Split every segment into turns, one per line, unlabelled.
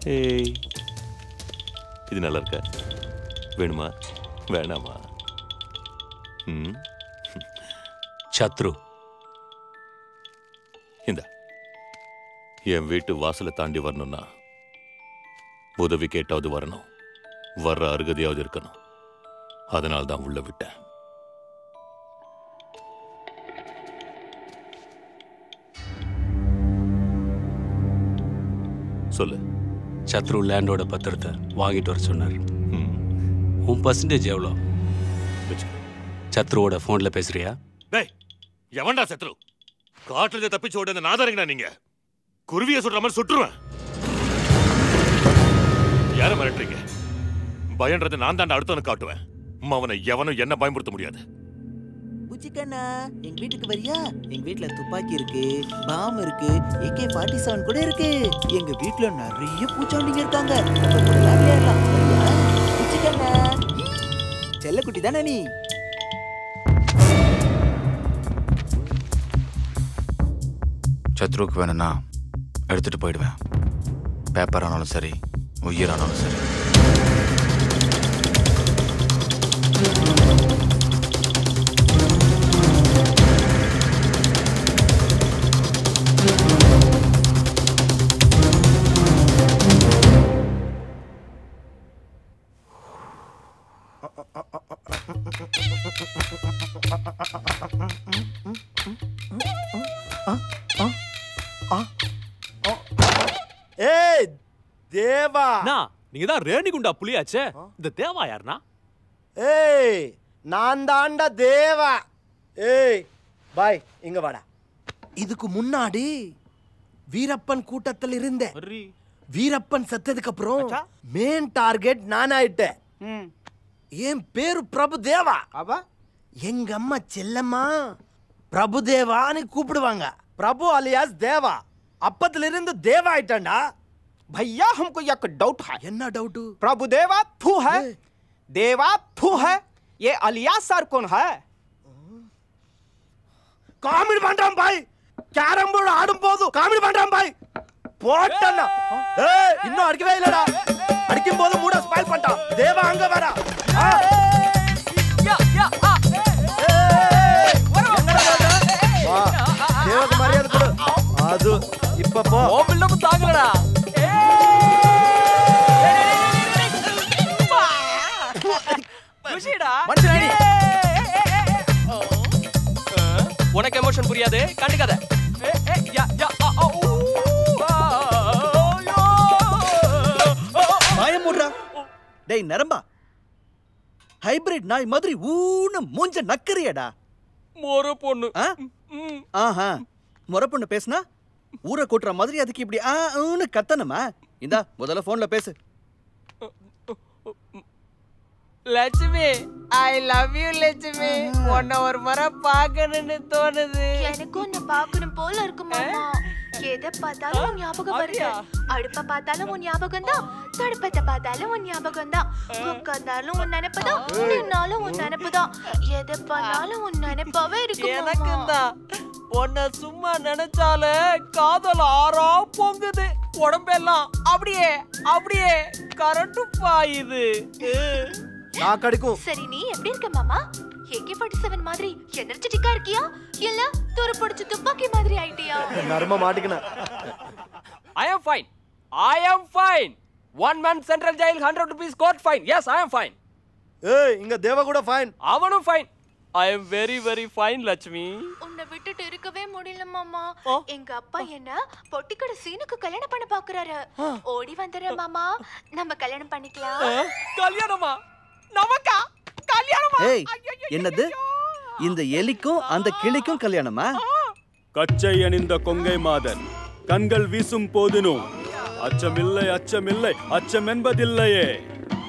ஏய், இது நல்லா இருக்கா? வேணுமா வேணாமா?
சத்ரு,
இந்த என் வீட்டு வாசலை தாண்டி வரணும்னா உதவி கேட்டாவது வரணும், வர்ற அருகதையாவது இருக்கணும். அதனால தான் உள்ள விட்டேன். சொல்லு.
சத்ரு லேண்டோட பத்திரத்தை வாங்கிட்டு வர சொன்னார். உன் பர்சன்டேஜ் எவ்வளோ? சத்ருவோட ஃபோன்ல பேசுறியா?
டேய், எவன்டா சத்ரு? காட்டுல தப்பிச்சு ஓட அந்த நாதாரிங்கடா நீங்க. குருவிய சுடுற மாதிரி சுட்டுருவேன். யார மிரட்டுறீங்க? பயன்றது நான் தாண்டா அடுத்தவனுக்கு காட்டுவேன். அவனை எவனும் என்ன பயன்படுத்த முடியாது.
புச்சிக்கண்ணா, எங்க வீட்டுக்கு வரியா? எங்க வீட்டுல துப்பாக்கி இருக்கு, பாம் இருக்கு, AK-47 கூட இருக்கு. எங்க வீட்டுல நிறைய பூச்சாண்டிங்க இருக்காங்க. புச்சிக்கண்ணா, செல்லக்குட்டி தானே நீ?
சத்ருக்கு வேணும்னா எடுத்துட்டு போயிடுவேன். பேப்பர் ஆனாலும் சரி, உயிரானாலும் சரி.
ஏய் தேவா,
நீங்க தான் ரேணிகுண்டா புலியாச்சே. இந்த தேவா யாருனா?
ஏய் நான் தாண்டா தேவா. ஏய் பாய், இங்க வாடா. இதுக்கு முன்னாடி வீரப்பன் கூட்டத்தில் இருந்தேன். வீரப்பன் செத்ததுக்கு அப்புறம் மெயின் டார்கெட் நான் ஆயிட்டேன். என் பேரு பிரபு தேவா. எங்க அம்மா செல்லம்மா பிரபு தேவான்னு கூப்பிடுவாங்க. பிரபு அலியாஸ் தேவா. அப்பத்துல இருந்து தேவா ஆயிட்டான்டா.
भैया हमको एक डाउट है।
என்ன डाउट?
प्रभु देवा थू है, देवा थू है, ये अलियास सर कौन है?
காமெடி பண்றான் பாய். கேரம் போர்டு ஆடும் போது காமெடி பண்றான் பாய். போட்டனா ஏய், இன்னும் அடிக்கவே இல்லடா. அடிக்கும் போது மூட ஸ்பாயில் பண்ணிட்டான். தேவா அங்க வரா. தேவாக்கு மரியாதை கொடு. அது இப்ப போ.
ஓ பில்டப் தாங்கலடா. உனக்கு எமோஷன் புரியாது, கண்டுக்காத.
மாயமுட்றா. டேய் நரம்பா, ஹைபிரிட் நாய் மாதிரி ஊன மூஞ்ச நக்கறியடா.
மொர பொண்ணு.
ஆஹா, மொர பொண்ணு பேசுனா ஊரை கூட்டுற மாதிரி அதுக்கு இப்படி ஆன்னு கத்தணுமா? இந்தா முதல்ல போன்ல பேசு.
Lakshmi, I love you Lakshmi. உன்னை ஒரு முறை பார்க்கணும்னு தோணுது.
எனக்கும் உன்னை பார்க்கணும் போல இருக்கு மாமா. எதை பார்த்தாலும் உன் ஞாபகம் வருது. அடுப்ப பார்த்தாலும் உன் ஞாபகம் தான், தடுப்பத்தை பார்த்தாலும் உன் ஞாபகம் தான், உட்கார்ந்தாலும் உன் நினைப்பு தான், நின்னாலும் உன் நினைப்பு தான், எதை பண்ணாலும் உன் நினைப்பாவே இருக்கு.
எனக்கு தான் உன்னை சும்மா நினைச்சாலே காதல் ஆறா பொங்குது. உடம்பெல்லாம் அப்படியே அப்படியே கரண்ட் பாயுது.
சரி, நீ எப்படி இருக்க மாமா? AK-47 மாதிரி எனர்ஜெட்டிக்கா இருக்கியா, இல்ல துருப்பிடிச்ச துப்பாக்கி மாதிரி ஆயிட்டியா?
நர்ம மாட்டிக்கனா.
I am fine. I am fine. 1 month central jail, 100 rupees court fine. Yes, I am fine.
ஏய், இங்க தேவா கூட ஃபைன்.
அவனும் fine. I am very very fine Lakshmi.
உன்னை விட்டுட்டு இருக்கவே முடியல மாமா. எங்க அப்பா என்ன பொட்டிக்கடை சீனுக்கு கல்யாணம் பண்ண பாக்குறாரு. ஓடி வந்துற மாமா, நம்ம கல்யாணம் பண்ணிக்கலாம்.
கல்யாணமா? நமக்கா கல்யாணமா?
ஏய், என்னது? இந்த எலிக்கும் அந்த கிளிக்கும் கல்யாணமா?
கச்சை அணிந்த கொங்கை மாதன் கண்கள் வீசும் போதினும் அச்சமில்லை அச்சமில்லை அச்சம் என்பதில்லையே.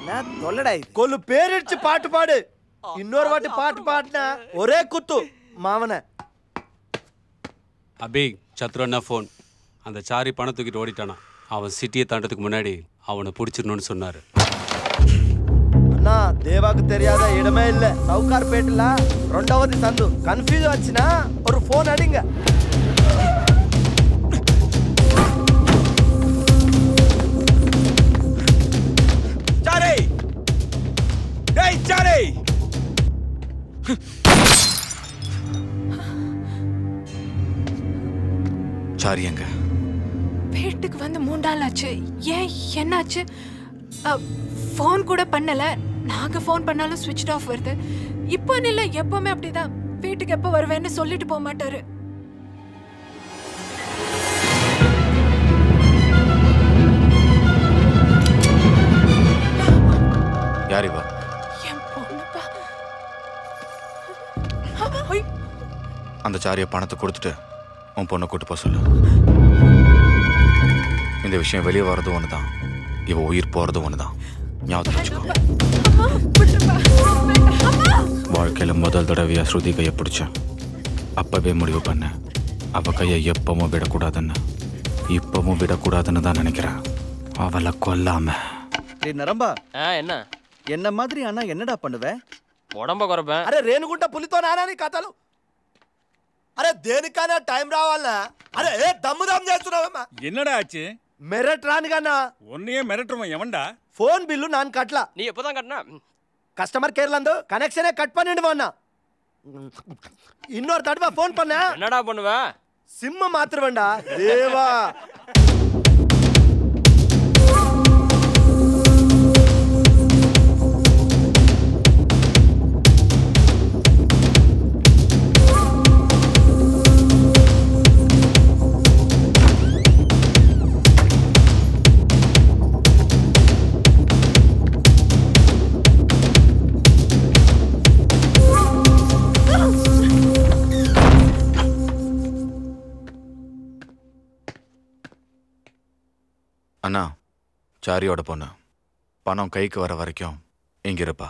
நான் சொல்லடா, கொல்லு பேரிடிச்சு பாட்டு பாடு. இன்னொரு வாட்டி பாட்டு பாடுனா ஒரே குத்து மாவன.
அபி, சத்ரு அண்ணா ஃபோன். அந்த சாரி பணம் தூக்கிட்டு ஓடிட்டானா. அவன் சிட்டியை தாண்டதுக்கு முன்னாடி அவனை பிடிச்சிடணும்னு சொன்னாரு.
அண்ணா, தேவாக்கு தெரியாத இடமே இல்ல. சவுகார்பேட்ல 2வது சந்து. கன்ஃபியூஸ் ஆச்சுன்னா ஒரு ஃபோன் அடிங்க.
சாரி எங்க?
வீட்டுக்கு வந்து 3 நாள் ஆச்சு. ஏன் என்னாச்சு? ஃபோன் கூட பண்ணல. நாங்க ஃபோன் பண்ணாலும் ஸ்விட்ச் ஆஃப் வருது. இப்போ இல்ல, எப்பவுமே அப்படிதான். வீட்டுக்கு எப்போ வருவேன்னு சொல்லிட்டு போக மாட்டாரு.
யார் இவ?
என் பொண்ணுப்பா.
அந்த சாரிய பணத்தை கொடுத்துட்டு உன் பொண்ணை கூட்டு போக சொல்லு. இந்த விஷயம் வெளியே வர்றதும் ஒண்ணுதான், இவ உயிர் போறதும் ஒண்ணுதான். ஞாபகம் வச்சுக்கோ. வாழ்க்கையில முதல் தடவையா ஸ்ருதி கையை பிடிச்சேன். அப்பவே முடிவு பண்ணேன், அவ கையை எப்பவும் விடக்கூடாதுன்னு. இப்பவும் விடக்கூடாதுன்னு தான் நினைக்கிறேன். அவளை கொல்லாம.
நரம்பா,
என்ன
மாதிரி ஆனா என்னடா பண்ணுவ?
உடம்ப குறைப்பேன்.
అరే రేణుగుంట పులితో నానని కథలు. అరే దేనికైనా టైం రావాలనా? అరే ఏ దమ్ముదాం చేస్తున్నావమ్మా?
என்னடா ஆச்சு?
మెరట్రాను కన్నా.
ஒன்னையே மிரட்டுறவன் எவன்டா?
ఫోన్ బిల్లు నాన్ కట్ల.
நீ எப்பதான் கட்டினா?
கஸ்டமர் கேர்ல இருந்து கனெக்ஷனே கட் பண்ணிடுவானா. இன்னொரு தடவை ஃபோன் பண்ண
என்னடா பண்ணுவ?
சிம்ம மாத்துறவன்டா. தேவா
அண்ணா, சாரியோட பொண்ணு பணம் கைக்கு வர வரைக்கும் இங்க இருப்பா.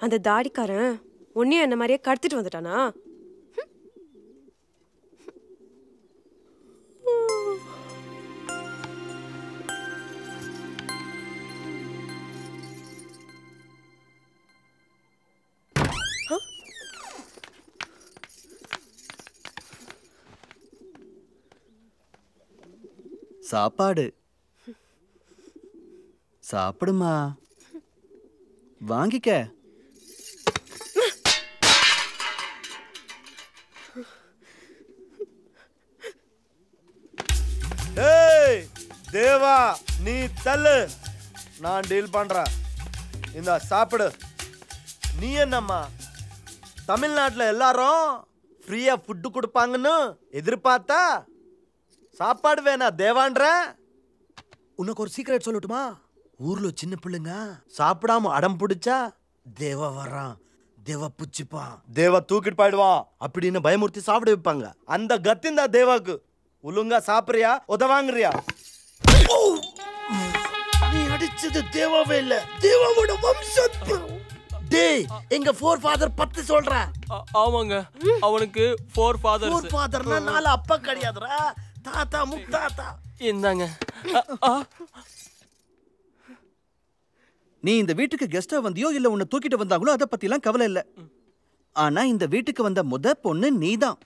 அந்த தாடிக்காரன் உன்னையும் என்ன மாதிரியே கடத்திட்டு வந்துட்டானா?
சாப்பாடு சாப்பிடுமா, வாங்கிக்க. ஏய் தேவா, நீ தள்ளு, நான் டீல் பண்றேன். இந்த சாப்பிடு. நீ என்னம்மா தமிழ்நாட்டில் எல்லாரும் ஃப்ரீயா ஃபுட்டு கொடுப்பாங்கன்னு எதிர்பார்த்தா சாப்பாடு வேணா தேவான்ற. உனக்கு ஒரு சீக்ரெட் சொல்லட்டுமா? ஊர்ல சின்ன பிள்ளைங்க சாப்பிடாம அடம் பிடிச்சா தேவா வர்றான், தேவா புச்சிப்பான், தேவா தூக்கிட்டு போயிடுவான் அப்படின்னு பயமுறுத்தி சாப்பிட வைப்பாங்க. அந்த கத்திந்தா தேவாக்கு. ஒழுங்கா சாப்பிடுறியா உதவாங்கறியா? நீ அடிச்சது தேவாவே இல்ல, தேவாவோட வம்சத்து. டேய், எங்க ஃபோர் ஃபாதர் 10 சொல்ற.
ஆமாங்க, அவனுக்கு 4 ஃபாதர்ஸ்.
4 ஃபாதர்னா 4 அப்பா கிடையாதுடா, தாத்தா முத்தாத்தா.
இந்தாங்க.
நீ இந்த வீட்டுக்கு கெஸ்டா வந்தியோ இல்ல உன்னை தூக்கிட்டு வந்தாங்களோ அதை பத்திலாம் கவலை இல்ல. ஆனா இந்த வீட்டுக்கு வந்த முத பொண்ணு நீதான்.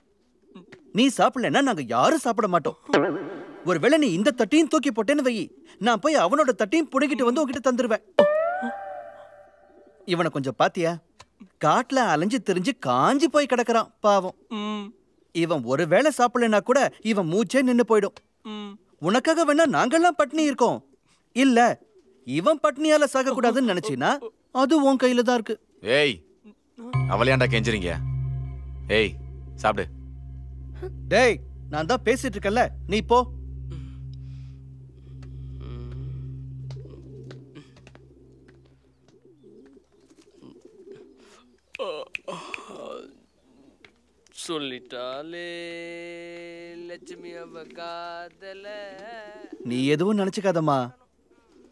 நீ சாப்பிடலன்னா நாங்க யாரும் சாப்பிட மாட்டோம். ஒருவேளை நீ இந்த தட்டையும் தூக்கி போட்டேன்னு வை, நான் போய் அவனோட தட்டையும் புடிக்கிட்டு வந்து உங்ககிட்ட தந்துருவேன். இவனை கொஞ்சம் பாத்தியா? காட்டுல அலைஞ்சு திரிஞ்சு காஞ்சி போய் கிடக்குறான் பாவம். இவன் ஒருவேளை சாப்பிடலன்னா கூட இவன் மூச்சே நின்னு போயிடும். உனக்காக வேணா நாங்கெல்லாம் பட்னி இருக்கோம். இல்ல இவன் பட்னியால சாக கூடாதுன்னு நினைச்சினா அது உன் கையில தான் இருக்கு.
ஏய், அவளையாண்டா கெஞ்சுறீங்க? ஏய், சாப்பிடு.
டேய், நான் தான் பேசிட்டு இருக்கேன்ல, நீ போ.
சொல்லிட்டாலே லட்சுமி அவ காதல.
நீ எதுவும் நினைச்சுக்காதம்மா.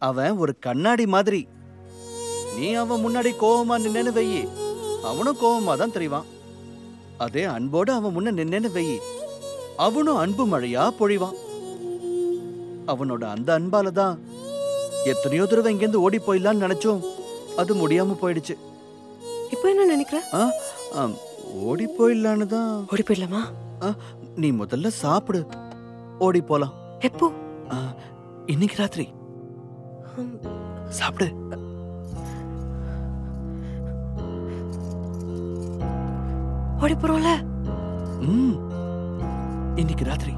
அவன் ஒரு கண்ணாடி மாதிரி. நீ அவன் முன்னாடி கோவமா நின்னு வெயி, அவனும் கோவமா தான் தெரிவான். அதே அன்போடு அவன் முன்ன நின்னு வெயி, அவனும் அன்பு மழையா பொழிவான். அவனோட அந்த அன்பால தான் எத்தனையோ தடவை இங்கேருந்து ஓடி போயிடலான்னு நினைச்சோம். அது முடியாம போயிடுச்சு.
இப்போ என்ன நினைக்கிற?
ஓடி போயிடலான்னு தான்.
ஓடி போயிடலாமா?
நீ முதல்ல சாப்பிடு, ஓடி போலாம்.
எப்போ?
இன்னைக்கு ராத்திரி சாப்பிடு.
ஓடி போறோம்ல
இன்னைக்கு ராத்திரி.